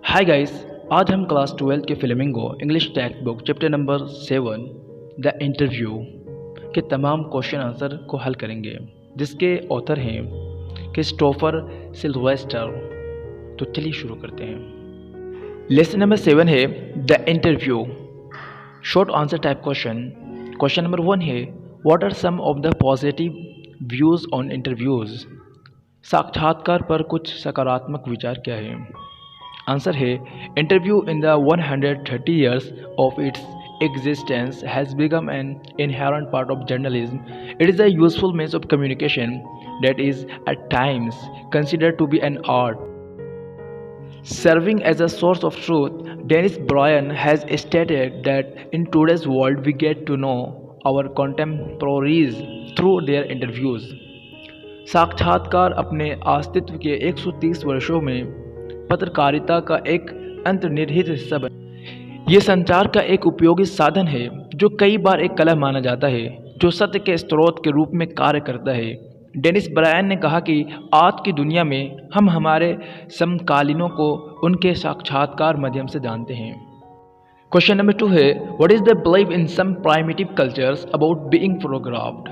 Hi guys. आज हम class 12 के flamingo English text book chapter number 7 the interview के तमाम क्वेश्चन आंसर को हल करेंगे, जिसके ऑथर हैं क्रिस्टोफर सिल्वेस्टर। तो चलिए शुरू करते हैं। लेसन नंबर 7 है the interview. Short answer type question. Question number 1 है what are some of the positive views on interviews. साक्षात्कार पर कुछ सकारात्मक विचार क्या है। आंसर है interview in the 130 years of its existence has become an inherent part of journalism. It is a useful means of communication that is at times considered to be an art. Serving as a source of truth, Dennis Bryan has stated that in today's world we get to know our contemporaries through their interviews. साक्षात्कार अपने अस्तित्व के 130 वर्षों में पत्रकारिता का एक अंतर्निहित हिस्सा बन। ये संचार का एक उपयोगी साधन है जो कई बार एक कला माना जाता है, जो सत्य के स्रोत के रूप में कार्य करता है। डेनिस ब्रायन ने कहा कि आज की दुनिया में हम हमारे समकालीनों को उनके साक्षात्कार माध्यम से जानते हैं। क्वेश्चन नंबर 2 है what is the believe in some primitive cultures about being photographed.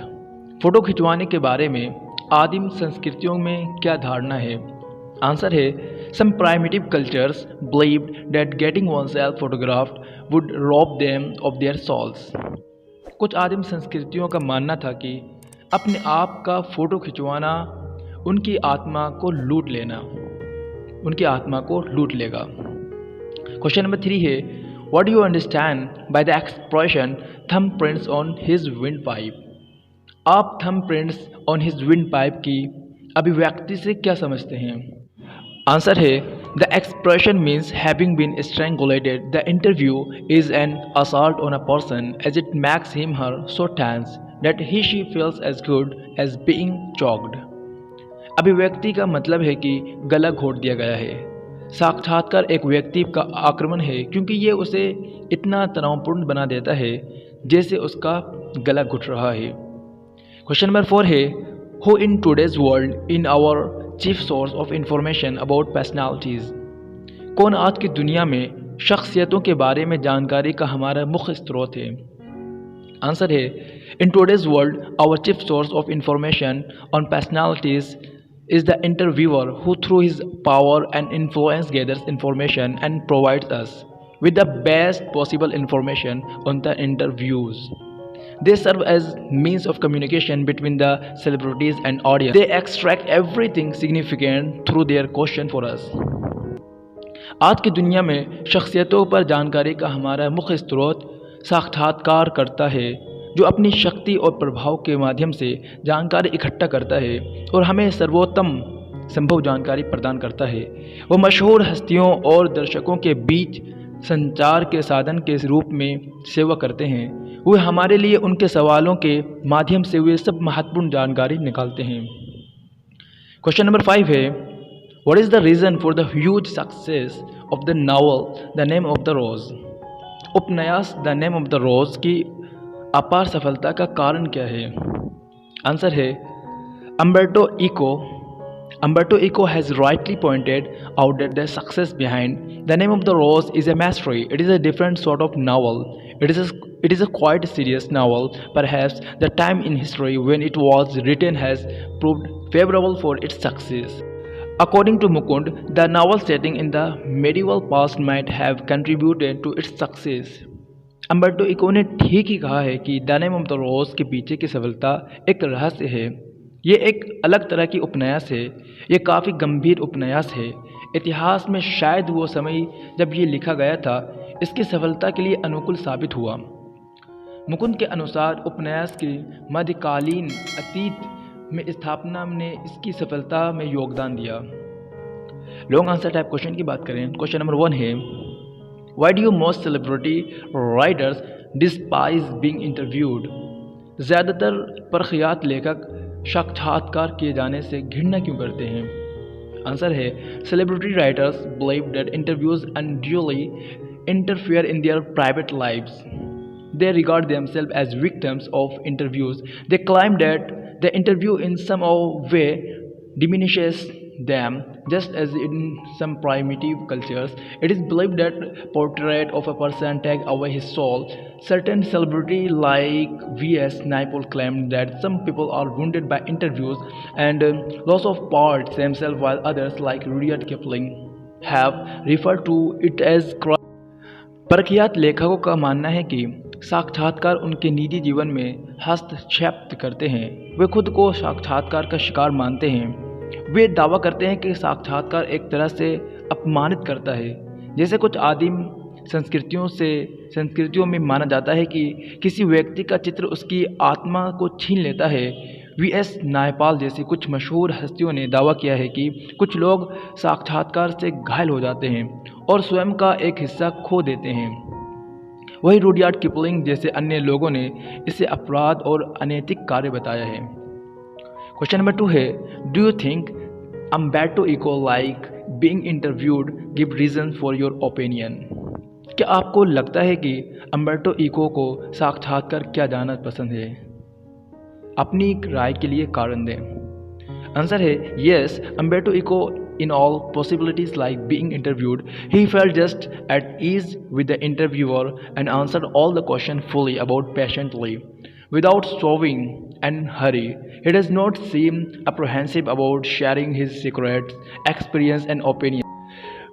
Photo खिंचवाने के बारे में आदिम संस्कृतियों में क्या धारणा है। आंसर है some primitive cultures believed that getting oneself photographed would rob them of their souls. कुछ आदिम संस्कृतियों का मानना था कि अपने आप का फोटो खिंचवाना उनकी आत्मा को लूट लेगा। क्वेश्चन नंबर 3 है what do you understand by the expression thumb prints on his windpipe. आप thumb prints on his windpipe की अभिव्यक्ति से क्या समझते हैं। आंसर है the expression means having been strangulated. The interview is an assault on a person as it makes him her so tense that he she feels as good as being choked. अभिव्यक्ति का मतलब है कि गला घोट दिया गया है। साक्षात्कार एक व्यक्ति का आक्रमण है क्योंकि ये उसे इतना तनावपूर्ण बना देता है जैसे उसका गला घुट रहा है। क्वेश्चन नंबर 4 है who in today's world in our chief source of information about personalities. कौन आज की दुनिया में शख्सियतों के बारे में जानकारी का हमारा मुख्य स्रोत है। आंसर है in today's world our chief source of information on personalities is the interviewer who through his power and influence gathers information and provides us with the best possible information on the interviews. They serve as means of communication between the celebrities and audience. They extract everything significant through their question for us. आज की दुनिया में शख्सियतों पर जानकारी का हमारा मुख्य स्रोत साक्षात्कार करता है, जो अपनी शक्ति और प्रभाव के माध्यम से जानकारी इकट्ठा करता है और हमें सर्वोत्तम संभव जानकारी प्रदान करता है। वो मशहूर हस्तियों और दर्शकों के बीच संचार के साधन के रूप में सेवा करते हैं। वे हमारे लिए उनके सवालों के माध्यम से वे सब महत्वपूर्ण जानकारी निकालते हैं। क्वेश्चन नंबर 5 है what is the reason for the huge success of the novel the name of the rose. उपन्यास the name of the rose की अपार सफलता का कारण क्या है। आंसर है Umberto Eco has rightly pointed out that the success behind The Name of the Rose is a mystery. It is a different sort of novel. It is a quite serious novel. Perhaps the time in history when it was written has proved favorable for its success. According to Mukund, the novel setting in the medieval past might have contributed to its success. Umberto Eco ने ठीक ही कहा है कि The name of the Rose के पीछे की सफलता एक रहस्य है। ये एक अलग तरह की उपन्यास है। ये काफ़ी गंभीर उपन्यास है। इतिहास में शायद वो समय जब ये लिखा गया था इसकी सफलता के लिए अनुकूल साबित हुआ। मुकुंद के अनुसार उपन्यास के मध्यकालीन अतीत में स्थापना ने इसकी सफलता में योगदान दिया। लॉन्ग आंसर टाइप क्वेश्चन की बात करें, क्वेश्चन नंबर 1 है Why do most celebrity writers despise being interviewed? ज़्यादातर प्रख्यात लेखक साक्षात्कार किए जाने से घृणा क्यों करते हैं। आंसर है Celebrity writers believe that interviews unduly interfere in their private lives. They regard themselves as victims of interviews. They claim that the interview in some way diminishes them, Just as in some primitive cultures, it is believed that portrait of a person take away his soul. Certain celebrity like V.S. Naipaul claimed that some people are wounded by interviews and loss of parts themselves, while others like Rudyard Kipling have referred to it as प्रख्यात लेखकों का मानना है कि साक्षात्कार उनके निजी जीवन में हस्तक्षेप करते हैं। वे खुद को साक्षात्कार का शिकार मानते हैं। वे दावा करते हैं कि साक्षात्कार एक तरह से अपमानित करता है। जैसे कुछ आदिम संस्कृतियों में माना जाता है कि किसी व्यक्ति का चित्र उसकी आत्मा को छीन लेता है। V.S. नायपाल जैसी कुछ मशहूर हस्तियों ने दावा किया है कि कुछ लोग साक्षात्कार से घायल हो जाते हैं और स्वयं का एक हिस्सा खो देते हैं। वही रुडयार्ड किपलिंग जैसे अन्य लोगों ने इसे अपराध और अनैतिक कार्य बताया है। क्वेश्चन नंबर 2 है, do you think Umberto Eco like being interviewed give reason for your opinion? क्या आपको लगता है कि अम्बर्टो इको को साक्षात्कार क्या जानना पसंद है? अपनी राय के लिए कारण दें। आंसर है yes, Umberto Eco in all possibilities like being interviewed, he felt just at ease with the interviewer and answered all the questions fully about patiently, without striving and hurry. He does not seem apprehensive about sharing his secrets, experience and opinion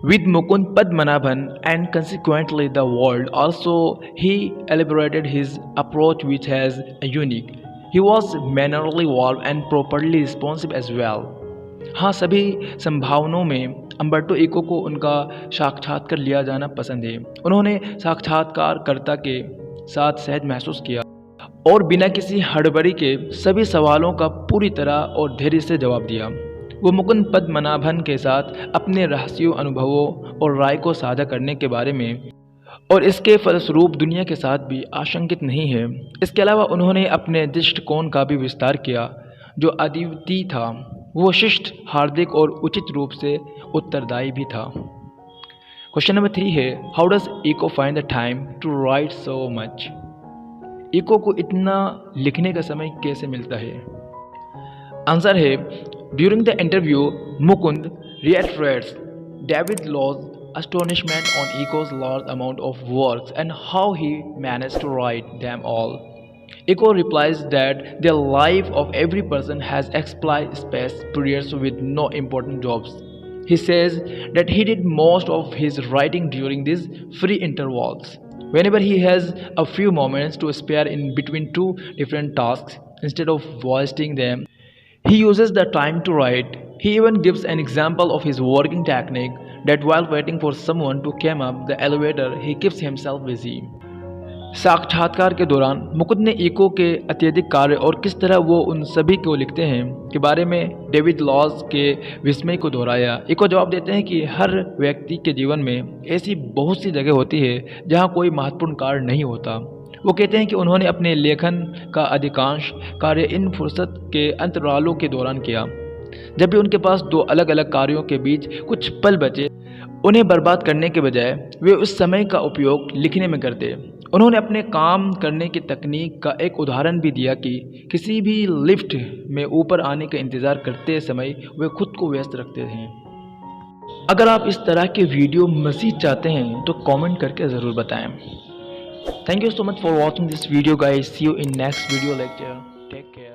with Mukund Padmanabhan and consequently the world. Also, he elaborated his approach which has a unique. He was mannerly, warm and properly responsive as well. हाँ, सभी संभावनाओं में Umberto eco को उनका साक्षात्कार लिया जाना पसंद है। उन्होंने साक्षात्कारकर्ता के साथ सहज महसूस किया और बिना किसी हड़बड़ी के सभी सवालों का पूरी तरह और धैर्य से जवाब दिया। वो मुकुंद पद्मनाभन के साथ अपने रहस्यों, अनुभवों और राय को साझा करने के बारे में और इसके फलस्वरूप दुनिया के साथ भी आशंकित नहीं है। इसके अलावा उन्होंने अपने दृष्टिकोण का भी विस्तार किया जो अद्वितीय था। वो शिष्ट, हार्दिक और उचित रूप से उत्तरदायी भी था। क्वेश्चन नंबर 3 है, how does Eco find the time to write so much? Eco को इतना लिखने का समय कैसे मिलता है? आंसर है, during the interview Mukund reiterates David Law's astonishment on Eco's large amount of works and how he managed to write them all. Eco replies that the life of every person has exploit space periods with no important jobs. He says that he did most of his writing during these free intervals. Whenever he has a few moments to spare in between two different tasks, instead of wasting them, he uses the time to write. He even gives an example of his working technique that while waiting for someone to come up the elevator, he keeps himself busy. साक्षात्कार के दौरान मुकुंद ने eco के अत्यधिक कार्य और किस तरह वो उन सभी को लिखते हैं के बारे में डेविड लॉज के विस्मय को दोहराया। इको जवाब देते हैं कि हर व्यक्ति के जीवन में ऐसी बहुत सी जगह होती है जहां कोई महत्वपूर्ण कार्य नहीं होता। वो कहते हैं कि उन्होंने अपने लेखन का अधिकांश कार्य इन फुर्सत के अंतरालों के दौरान किया, जब भी उनके पास दो अलग अलग कार्यों के बीच कुछ पल बचे। उन्हें बर्बाद करने के बजाय वे उस समय का उपयोग लिखने में करते। उन्होंने अपने काम करने की तकनीक का एक उदाहरण भी दिया कि किसी भी लिफ्ट में ऊपर आने का इंतज़ार करते समय वे खुद को व्यस्त रखते हैं। अगर आप इस तरह के वीडियो मज़ीद चाहते हैं तो कमेंट करके ज़रूर बताएं। Thank you so much for watching this video guys. See you in next video lecture. Take care.